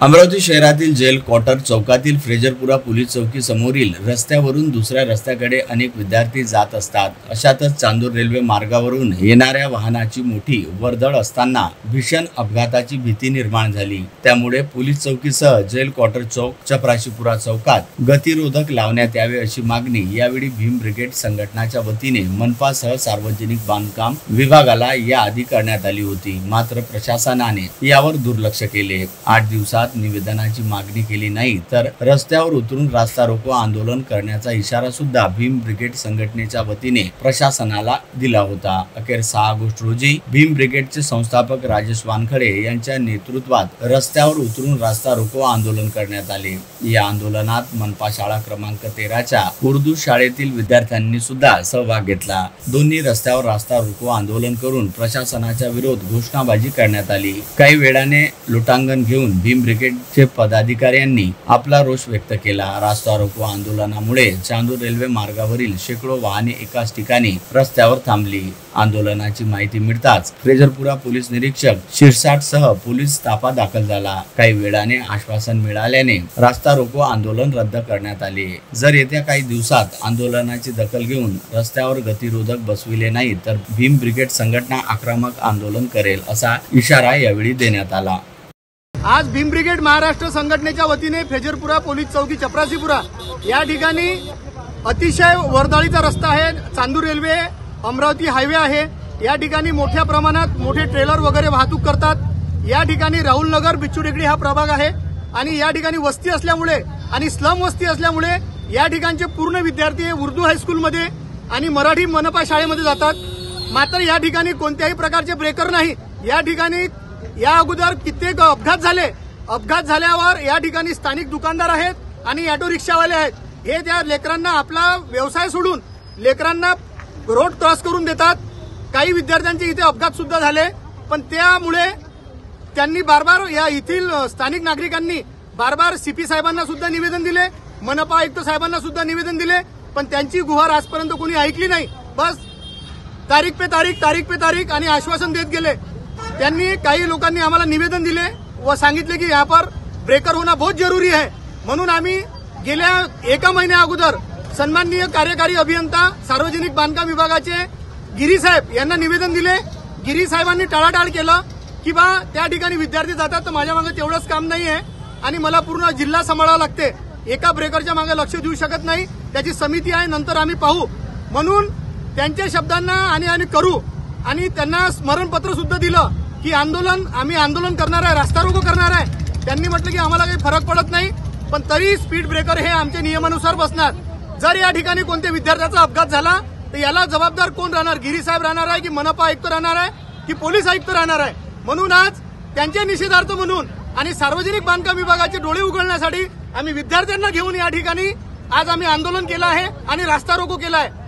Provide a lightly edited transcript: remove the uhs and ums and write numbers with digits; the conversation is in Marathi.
अमरावती शहरातील जेल क्वार्टर चौकातील फ्रेजरपुरा पोलीस चौकी समोरील रस्त्यावरून दुसऱ्या रस्त्याकडे अनेक विद्यार्थी जात असतात। अशातच चांदूर रेल्वे मार्गावरून येणाऱ्या वाहनाची मोठी वर्दळ असताना भीषण अपघाताची भीती निर्माण झाली। त्यामुळे पोलीस चौकीसह जेल क्वार्टर चौक, चपराशीपुरा चौकात गतिरोधक लावण्यात यावे अशी मागणी यावेळी भीम ब्रिगेड संघटनाच्या वतीने मनपासह सार्वजनिक बांधकाम विभागाला याआधी करण्यात आली होती। मात्र प्रशासनाने यावर दुर्लक्ष केले। 8 दिवसात निवेदनाची मागणी केली नाही तर रस्त्यावर उतरून रास्ता रोको आंदोलन करण्याचा इशारा सुद्धा भीम ब्रिगेड संघटनेच्या वतीने प्रशासनाला दिला होता। अखेर 6 ऑगस्ट रोजी भीम ब्रिगेडचे संस्थापक राजेश वानखडे यांच्या नेतृत्वात रस्त्यावर उतरून रास्ता रोको आंदोलन करण्यात आले। या आंदोलनात मनपा शाळा क्रमांक 13च्या उर्दू शाळेतील विद्यार्थ्यांनी सुद्धा सहभाग घेतला। दोन्ही रस्त्यावर रास्ता रोको आंदोलन करून प्रशासनाच्या विरोध घोषणाबाजी करण्यात आली। काही वेळाने लोटांगण घेऊन भीम ब्रिगेडचे पदाधिकाऱ्यांनी आपला रोष व्यक्त केला। रास्ता रोको आंदोलनामुळे चांदूर रेल्वे मार्गावरील शेकडो वाहने एकाच ठिकाणी रस्त्यावर थांबली। आंदोलनाची माहिती मिळताच फ्रेजरपुरा पोलीस निरीक्षक शिरसाटसह पोलीस ताफा दाखल झाला। काही वेळाने आश्वासन मिळाल्याने रास्ता रोको आंदोलन रद्द करण्यात आले। जर येत्या काही दिवसात आंदोलनाची दखल घेऊन रस्त्यावर गतिरोधक बसविले नाही तर भीम ब्रिगेड संघटना आक्रमक आंदोलन करेल असा इशारा यावेळी देण्यात आला। आज भीम ब्रिगेड महाराष्ट्र संघटनेच्या वतीने फ्रेजरपुरा पोलीस चौकी चपराशीपुरा या ठिकाणी अतिशय वर्दळीचा रस्ता आहे। चांदूर रेल्वे अमरावती हायवे आहे। या ठिकाणी मोठ्या प्रमाणात मोठे ट्रेलर वगैरे वाहतूक करतात। या ठिकाणी राहुल नगर, बिच्छू टेकडी हा प्रभाग आहे आणि या ठिकाणी वस्ती असल्यामुळे आणि स्लम वस्ती असल्यामुळे या ठिकाणचे पूर्ण विद्यार्थी उर्दू हायस्कूलमध्ये आणि मराठी मनपा शाळेमध्ये जातात। मात्र या ठिकाणी कोणत्याही प्रकारचे ब्रेकर नाही। या ठिकाणी या अगोदर कित्येक अपघात झाले। अपघात झाल्यावर या ठिकाणी स्थानिक दुकानदार आहेत आणि ऑटो रिक्षावाले आहेत। हे त्या लेकरांना आपला व्यवसाय सोडून लेकरांना रोड क्रॉस करून देतात। काही विद्यार्थ्यांचे इथे अपघात सुद्धा झाले, पण त्यामुळे त्यांनी बारबार या येथील स्थानिक नागरिकांनी बारबार सीपी साहेबांना सुद्धा निवेदन दिले, मनपा आयुक्त साहेबांना सुद्धा निवेदन दिले, पण त्यांची गुहार आजपर्यंत कोणी ऐकली नाही। बस तारीख पे तारीख आणि आश्वासन देत गेले। त्यांनी काही लोकांनी आम्हाला निवेदन दिले व सांगितले की यहाँ पर ब्रेकर होना बहुत जरूरी है। म्हणून आम्ही गेल्या 1 महिन्या अगोदर सन्माननीय कार्यकारी अभियंता सार्वजनिक बांधकाम विभागाचे गिरी साहेब यांना निवेदन दिले। गिरी साहेबांनी टाळाटाळ केलं की बा त्या ठिकाणी विद्यार्थी जातात तर माझ्या मागे तेवढंच काम नाही आहे आणि मला पूर्ण जिल्हा सांभाळावा लागते। एका ब्रेकरच्या मागे लक्ष देऊ शकत नाही, त्याची समिती आहे, नंतर आम्ही पाहू म्हणून त्यांच्या शब्दांना आणि करू आणि त्यांना स्मरणपत्र सुद्धा दिलं की आम्ही आंदोलन करणार आहे, रास्ता रोको करणार आहे। त्यांनी म्हटलं की आम्हाला काही फरक पडत नाही, पण तरी स्पीड ब्रेकर हे आमच्या नियमानुसार बसणार। जर या ठिकाणी कोणत्या विद्यार्थ्याचा अपघात झाला तर याला जबाबदार कोण राहणार? गिरी साहेब राहणार आहे की मनपा आयुक्त राहणार आहे की पोलीस आयुक्त राहणार आहे? म्हणून आज त्यांच्या निषेधार्थ म्हणून आणि सार्वजनिक बांधकाम विभागाचे डोळे उघडण्यासाठी आम्ही विद्यार्थ्यांना घेऊन या ठिकाणी आज आम्ही आंदोलन केलं आहे आणि रास्ता रोको केला आहे।